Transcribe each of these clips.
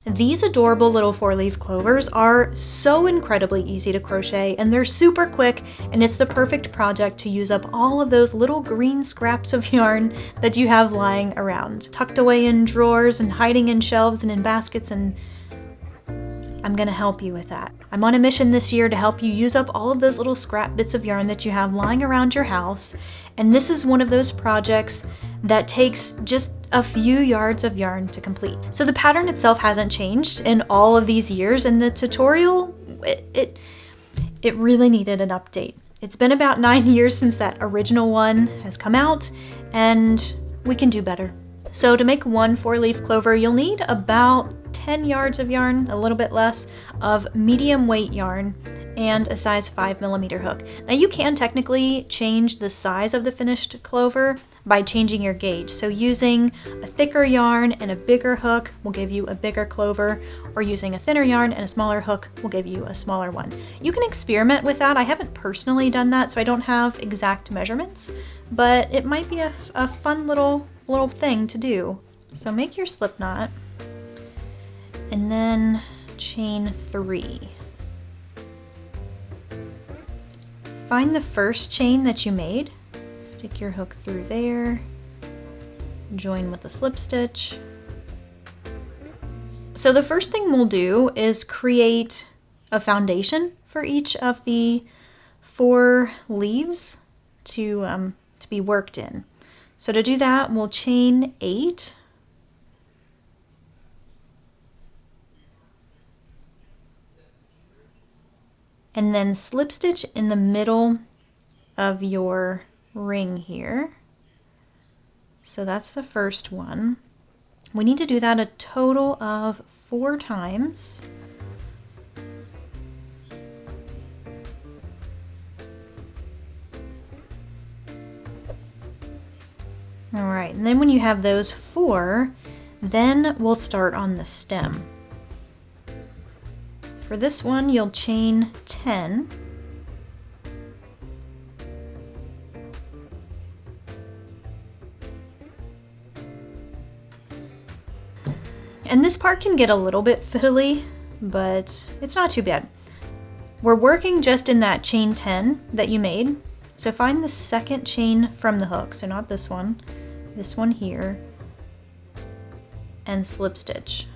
These adorable little 4-leaf clovers are so incredibly easy to crochet, and they're super quick, and it's the perfect project to use up all of those little green scraps of yarn that you have lying around, tucked away in drawers and hiding in shelves and in baskets, and I'm gonna help you with that. I'm on a mission this year to help you use up all of those little scrap bits of yarn that you have lying around your house, and this is one of those projects that takes just a few yards of yarn to complete. So the pattern itself hasn't changed in all of these years, and the tutorial, it really needed an update. It's been about 9 years since that original one has come out, and we can do better. So to make one 4-leaf clover, you'll need about 10 yards of yarn, a little bit less, of medium weight yarn, and a size 5mm hook. Now you can technically change the size of the finished clover by changing your gauge. So using a thicker yarn and a bigger hook will give you a bigger clover, or using a thinner yarn and a smaller hook will give you a smaller one. You can experiment with that. I haven't personally done that, so I don't have exact measurements, but it might be a fun little thing to do. So make your slip knot and then chain 3. Find the first chain that you made, stick your hook through there, join with a slip stitch. So the first thing we'll do is create a foundation for each of the 4 leaves to be worked in. So to do that, we'll chain 8. And then slip stitch in the middle of your ring here. So that's the first one. We need to do that a total of 4 times. All right, and then when you have those 4, then we'll start on the stem. For this one, you'll chain 10. And this part can get a little bit fiddly, but it's not too bad. We're working just in that chain 10 that you made. So find the second chain from the hook, so not this one here, and slip stitch.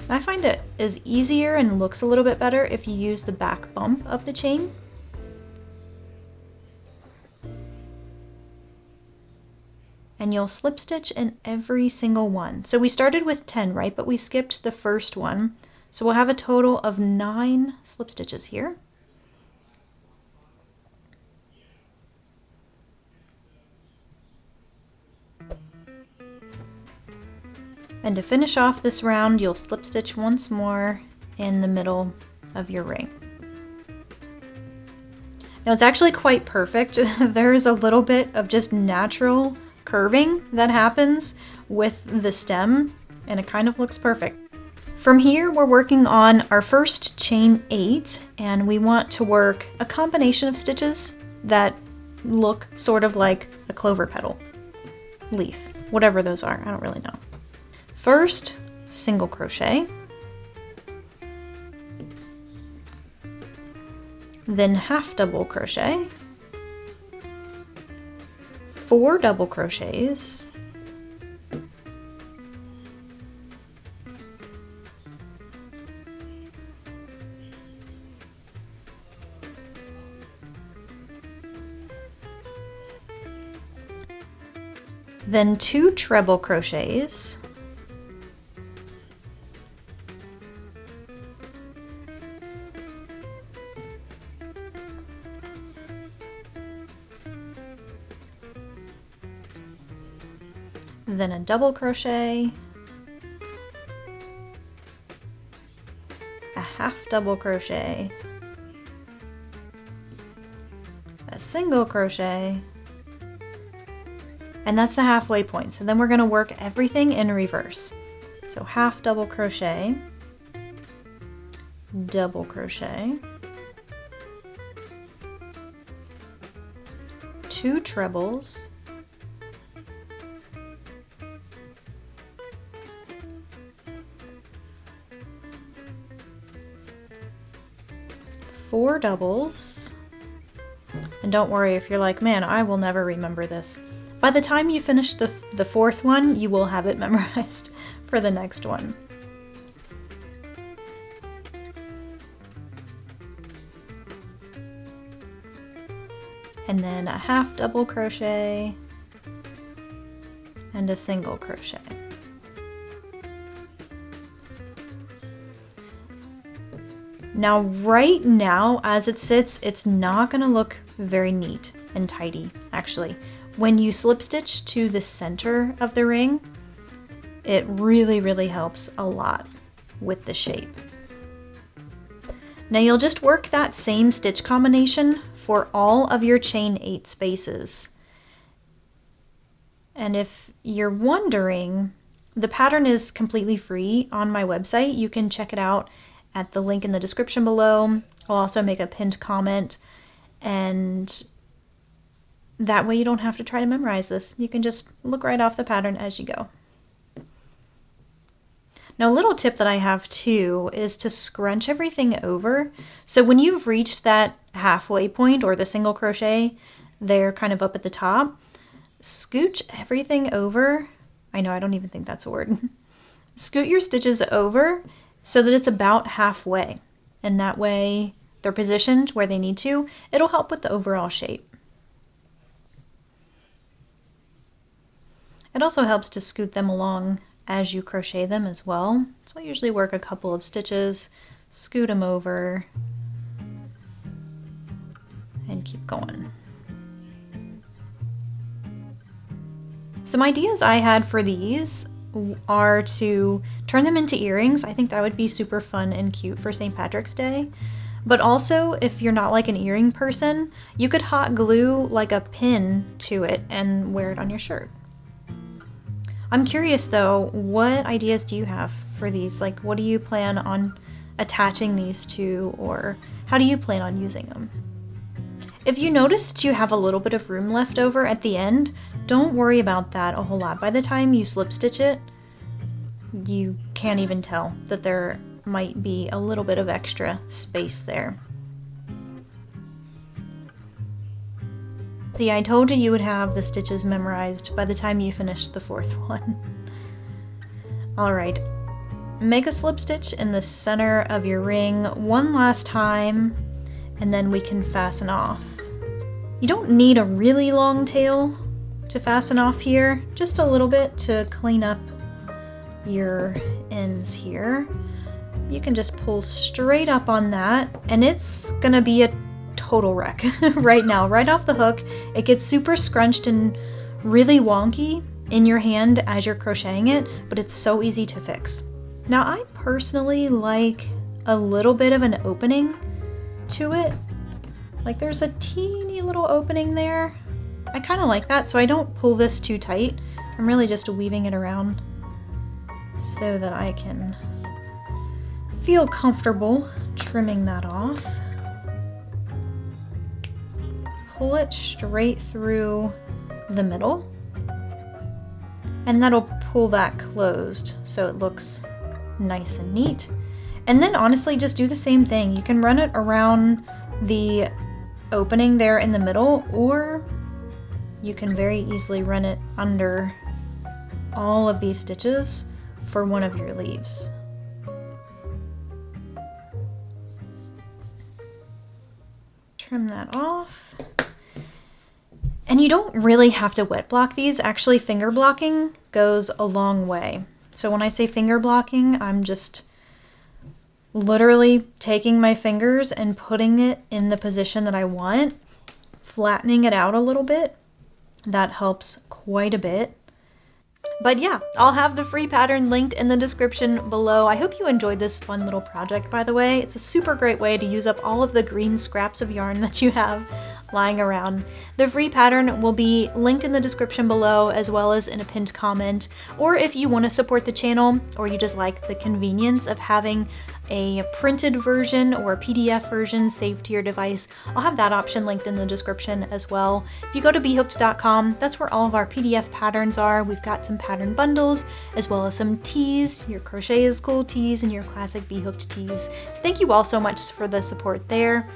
I find it is easier and looks a little bit better if you use the back bump of the chain. And you'll slip stitch in every single one. So we started with 10, right? But we skipped the first one. So we'll have a total of 9 slip stitches here. And to finish off this round, you'll slip stitch once more in the middle of your ring. Now it's actually quite perfect. There's a little bit of just natural curving that happens with the stem, and it kind of looks perfect. From here, we're working on our first chain 8, and we want to work a combination of stitches that look sort of like a clover petal, leaf, whatever those are, I don't really know. First, single crochet, then half double crochet, 4 double crochets, then 2 treble crochets, then a double crochet, a half double crochet, a single crochet, and that's the halfway point. So then we're going to work everything in reverse. So half double crochet, double crochet, 2 trebles, 4 doubles. And don't worry if you're like, man, I will never remember this. By the time you finish the 4th one, you will have it memorized for the next one. And then a half double crochet and a single crochet. Now, right now, as it sits, it's not gonna look very neat and tidy, actually. When you slip stitch to the center of the ring, it really, really helps a lot with the shape. Now you'll just work that same stitch combination for all of your chain 8 spaces. And if you're wondering, the pattern is completely free on my website. You can check it out at the link in the description below. I'll also make a pinned comment, and that way you don't have to try to memorize this. You can just look right off the pattern as you go. Now, a little tip that I have too is to scrunch everything over. So when you've reached that halfway point or the single crochet there kind of up at the top, scooch everything over. I know, I don't even think that's a word. Scoot your stitches over so that it's about halfway. And that way they're positioned where they need to. It'll help with the overall shape. It also helps to scoot them along as you crochet them as well. So I usually work a couple of stitches, scoot them over, and keep going. Some ideas I had for these are to turn them into earrings. I think that would be super fun and cute for St. Patrick's Day. But also, if you're not like an earring person, you could hot glue like a pin to it and wear it on your shirt. I'm curious though, what ideas do you have for these? Like, what do you plan on attaching these to, or how do you plan on using them? If you notice that you have a little bit of room left over at the end, don't worry about that a whole lot. By the time you slip stitch it, you can't even tell that there might be a little bit of extra space there. See, I told you you would have the stitches memorized by the time you finish the 4th one. Alright, make a slip stitch in the center of your ring one last time, and then we can fasten off. You don't need a really long tail to fasten off here, just a little bit to clean up your ends here. You can just pull straight up on that, and it's gonna be a total wreck right now, right off the hook. It gets super scrunched and really wonky in your hand as you're crocheting it, but it's so easy to fix. Now, I personally like a little bit of an opening to it. Like, there's a teeny little opening there. I kind of like that, so I don't pull this too tight. I'm really just weaving it around so that I can feel comfortable trimming that off. Pull it straight through the middle, and that'll pull that closed so it looks nice and neat. And then honestly, just do the same thing. You can run it around the opening there in the middle, or you can very easily run it under all of these stitches for one of your leaves. Trim that off. And you don't really have to wet block these. Actually, finger blocking goes a long way. So when I say finger blocking, I'm just literally taking my fingers and putting it in the position that I want, flattening it out a little bit. That helps quite a bit. But yeah, I'll have the free pattern linked in the description below. I hope you enjoyed this fun little project, by the way. It's a super great way to use up all of the green scraps of yarn that you have lying around. The free pattern will be linked in the description below as well as in a pinned comment. Or if you want to support the channel or you just like the convenience of having a printed version or a PDF version saved to your device, I'll have that option linked in the description as well. If you go to B.Hooked.com, that's where all of our PDF patterns are. We've got some pattern bundles as well as some tees, your Crochet is Cool tees and your classic B.Hooked tees. Thank you all so much for the support there.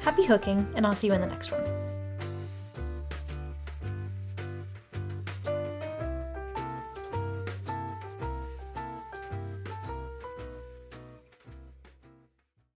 Happy hooking, and I'll see you in the next one.